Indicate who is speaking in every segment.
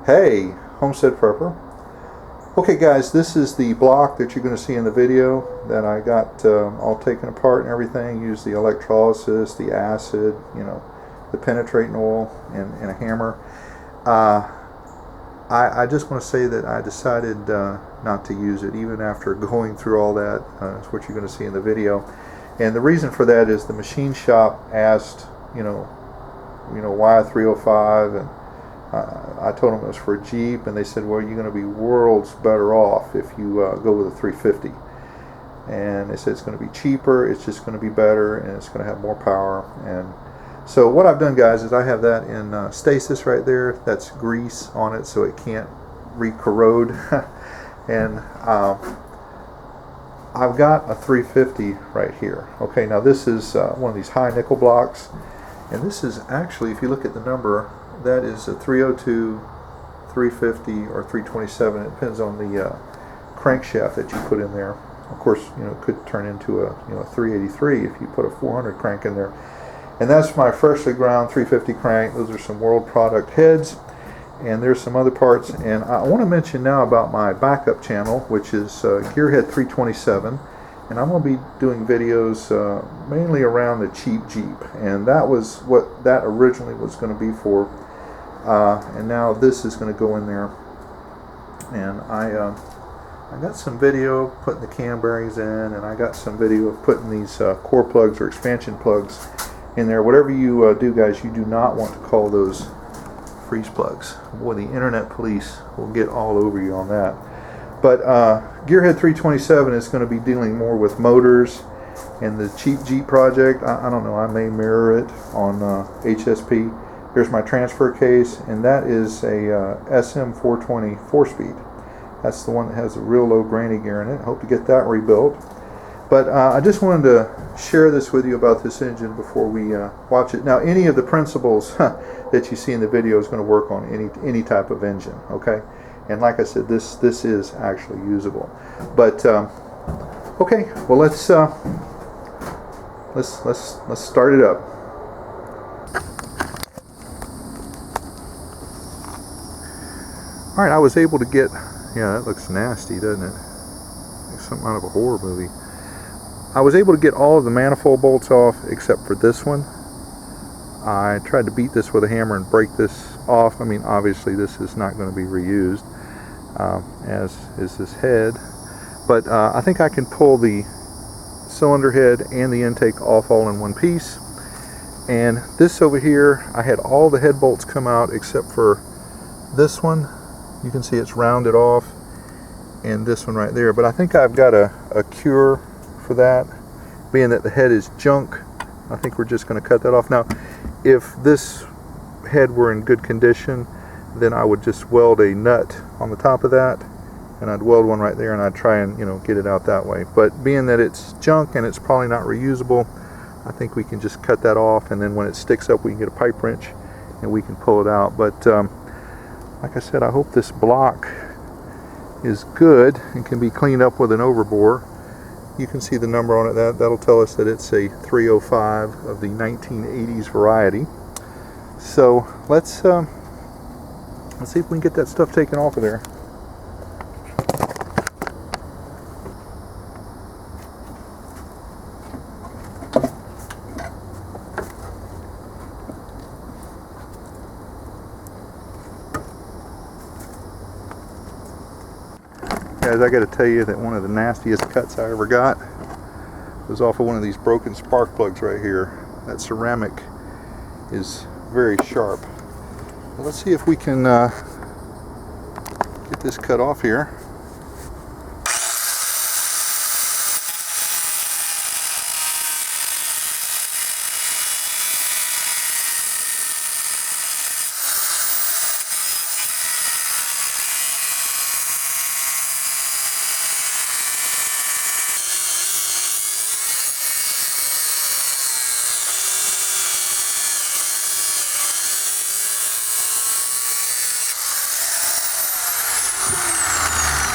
Speaker 1: Hey, Homestead Prepper. Okay guys, this is the block that you're going to see in the video that I got all taken apart and everything. Used the electrolysis, the acid, the penetrating oil, and a hammer. I just want to say that I decided not to use it even after going through all that. That's what you're going to see in the video. And the reason for that is the machine shop asked, why a 305, and I told them it was for a Jeep, and they said, well, you're going to be worlds better off if you go with a 350. And they said it's going to be cheaper, it's just going to be better, and it's going to have more power. And so what I've done, guys, is I have that in stasis right there. That's grease on it so it can't re-corrode. And I've got a 350 right here. Okay, now this is one of these high nickel blocks, and this is actually, if you look at the number, that is a 302, 350, or 327. It depends on the crankshaft that you put in there. Of course, it could turn into a 383 if you put a 400 crank in there. And that's my freshly ground 350 crank. Those are some world product heads, and there's some other parts. And I want to mention now about my backup channel, which is Gearhead 327. And I'm going to be doing videos mainly around the cheap Jeep, and that was what that originally was going to be for. And now this is going to go in there, and I got some video putting the cam bearings in, and I got some video of putting these core plugs or expansion plugs in there. Whatever you do, guys, you do not want to call those freeze plugs. Boy, the internet police will get all over you on that. But Gearhead 327 is going to be dealing more with motors and the cheap Jeep project. I don't know, I may mirror it on HSP. Here's my transfer case, and that is a SM420 4-speed. That's the one that has a real low granny gear in it. Hope to get that rebuilt. But I just wanted to share this with you about this engine before we watch it. Now, any of the principles that you see in the video is going to work on any type of engine, okay? And like I said, this is actually usable. But okay, well let's start it up. All right, I was able to get, yeah, that looks nasty, doesn't it? Like something out of a horror movie. I was able to get all of the manifold bolts off except for this one. I tried to beat this with a hammer and break this off. I mean, obviously this is not going to be reused, as is this head. But I think I can pull the cylinder head and the intake off all in one piece. And this over here, I had all the head bolts come out except for this one. You can see it's rounded off, and this one right there. But I think I've got a cure for that, being that the head is junk. I think we're just going to cut that off. Now, if this head were in good condition, then I would just weld a nut on the top of that, and I'd weld one right there, and I'd try and get it out that way. But being that it's junk and it's probably not reusable, I think we can just cut that off, and then when it sticks up, we can get a pipe wrench and we can pull it out. But like I said, I hope this block is good and can be cleaned up with an overbore. You can see the number on it. That'll tell us that it's a 305 of the 1980s variety. So let's see if we can get that stuff taken off of there. Guys, I got to tell you that one of the nastiest cuts I ever got was off of one of these broken spark plugs right here. That ceramic is very sharp. Well, let's see if we can get this cut off here.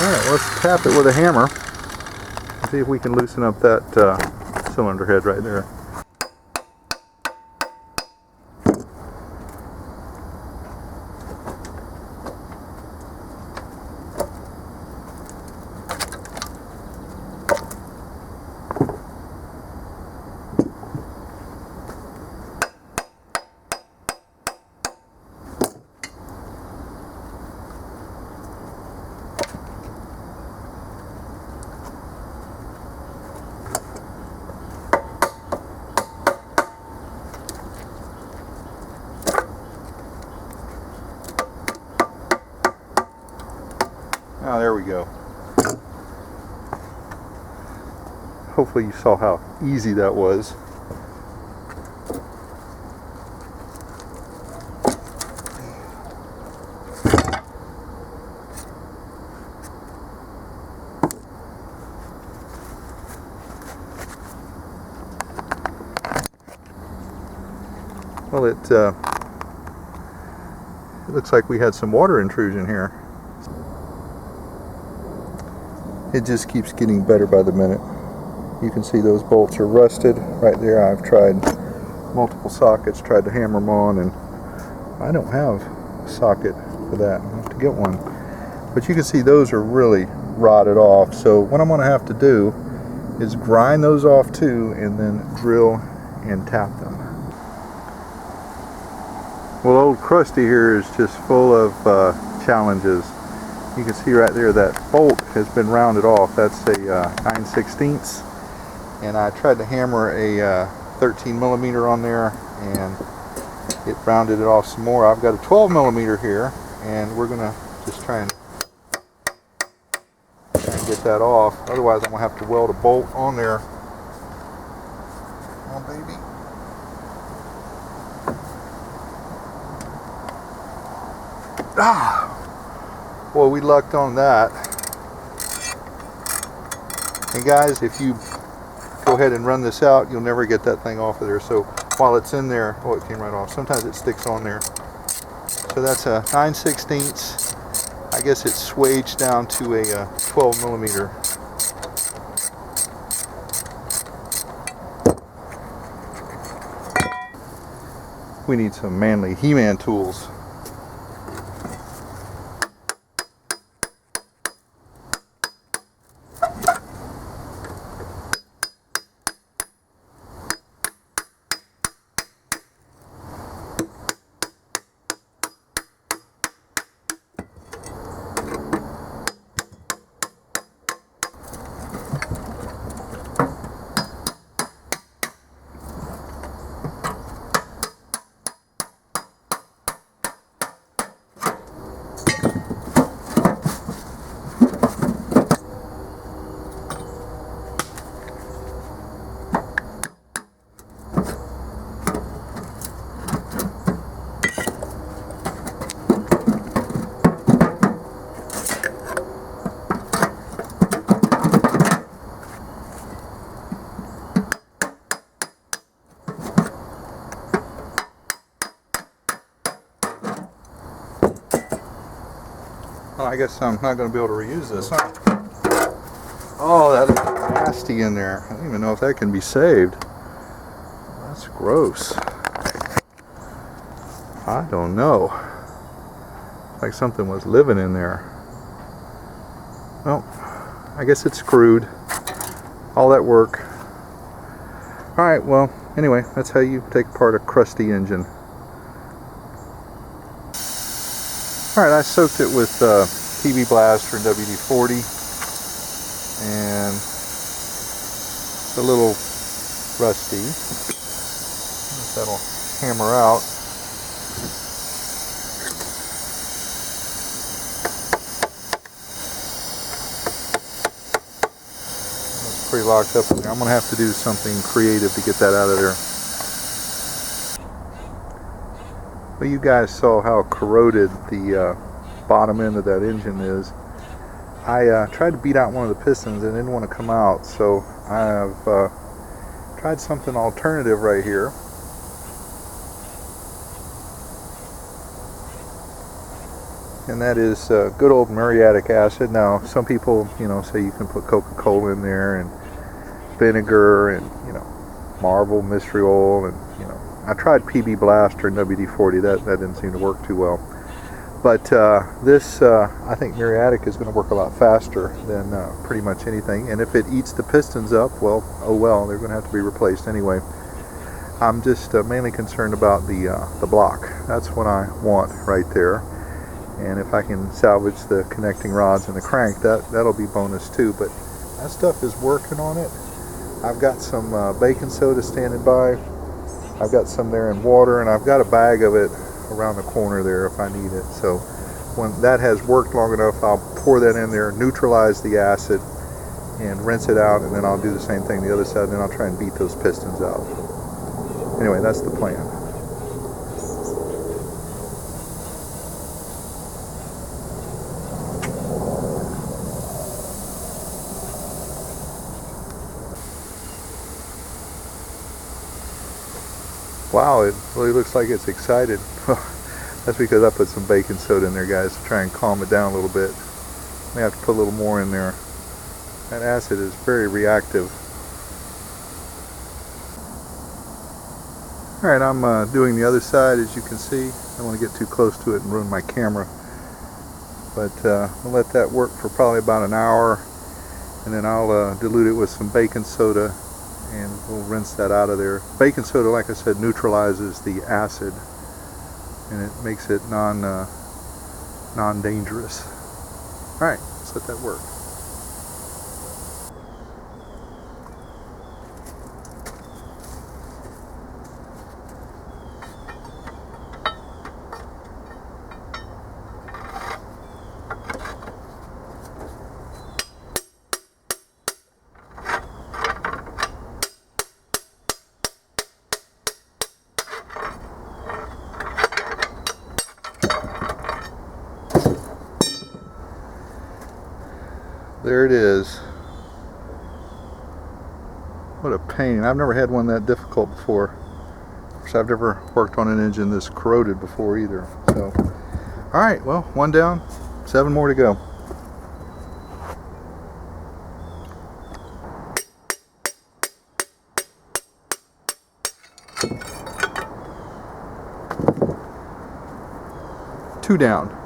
Speaker 1: Alright, let's tap it with a hammer and see if we can loosen up that cylinder head right there. Oh, there we go. Hopefully you saw how easy that was. Well, it looks like we had some water intrusion here. It just keeps getting better by the minute. You can see those bolts are rusted right there. I've tried multiple sockets, tried to hammer them on, and I don't have a socket for that. I'll have to get one. But you can see those are really rotted off. So what I'm going to have to do is grind those off too, and then drill and tap them. Well, old Krusty here is just full of challenges. You can see right there that bolt has been rounded off. That's a 9/16, and I tried to hammer a 13 millimeter on there, and it rounded it off some more. I've got a 12 millimeter here, and we're gonna just try and get that off. Otherwise, I'm gonna have to weld a bolt on there. Come on, baby. Ah! Boy, we lucked on that. And guys, if you go ahead and run this out, you'll never get that thing off of there. So while it's in there, oh, it came right off. Sometimes it sticks on there. So that's a 9/16. I guess it's swaged down to a 12 millimeter. We need some manly He-Man tools. Well, I guess I'm not going to be able to reuse this, huh? Oh, that is nasty in there. I don't even know if that can be saved. That's gross. I don't know. Like something was living in there. Well, I guess it's screwed. All that work. Alright, well, anyway, that's how you take apart a Krusty engine. Alright, I soaked it with PB Blaster and WD-40, and it's a little rusty. That'll hammer out. It's pretty locked up in there. I'm going to have to do something creative to get that out of there. Well, you guys saw how corroded the bottom end of that engine is. I tried to beat out one of the pistons and it didn't want to come out, so I have tried something alternative right here. And that is good old muriatic acid. Now, some people, say you can put Coca-Cola in there and vinegar and, Marvel mystery oil and, I tried PB Blaster and WD-40. That didn't seem to work too well. But this, I think muriatic is going to work a lot faster than pretty much anything. And if it eats the pistons up, well, oh well, they're going to have to be replaced anyway. I'm just mainly concerned about the block. That's what I want right there. And if I can salvage the connecting rods and the crank, that'll be bonus too. But that stuff is working on it. I've got some baking soda standing by. I've got some there in water, and I've got a bag of it around the corner there if I need it. So when that has worked long enough, I'll pour that in there, neutralize the acid, and rinse it out, and then I'll do the same thing the other side, and then I'll try and beat those pistons out. Anyway, that's the plan. Wow, it really looks like it's excited. That's because I put some baking soda in there, guys, to try and calm it down a little bit. May have to put a little more in there. That acid is very reactive. Alright, I'm doing the other side, as you can see. I don't want to get too close to it and ruin my camera. But I'll let that work for probably about an hour, and then I'll dilute it with some baking soda, and we'll rinse that out of there. Baking soda, like I said, neutralizes the acid, and it makes it non-dangerous. Alright, let's let that work. There it is. What a pain. I've never had one that difficult before. Of course, I've never worked on an engine this corroded before either. So, alright, well, one down, 7 more to go. Two down.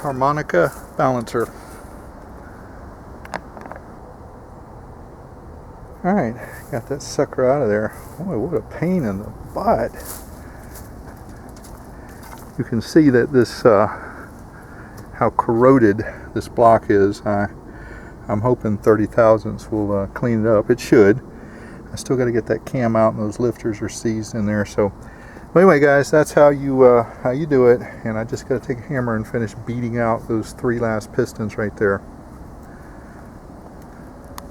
Speaker 1: Harmonica balancer. Alright, got that sucker out of there. Boy, what a pain in the butt. You can see that this, how corroded this block is. I'm hoping 30 thousandths will clean it up. It should. I still got to get that cam out, and those lifters are seized in there. So, well, anyway, guys, that's how you do it. And I just got to take a hammer and finish beating out those 3 last pistons right there.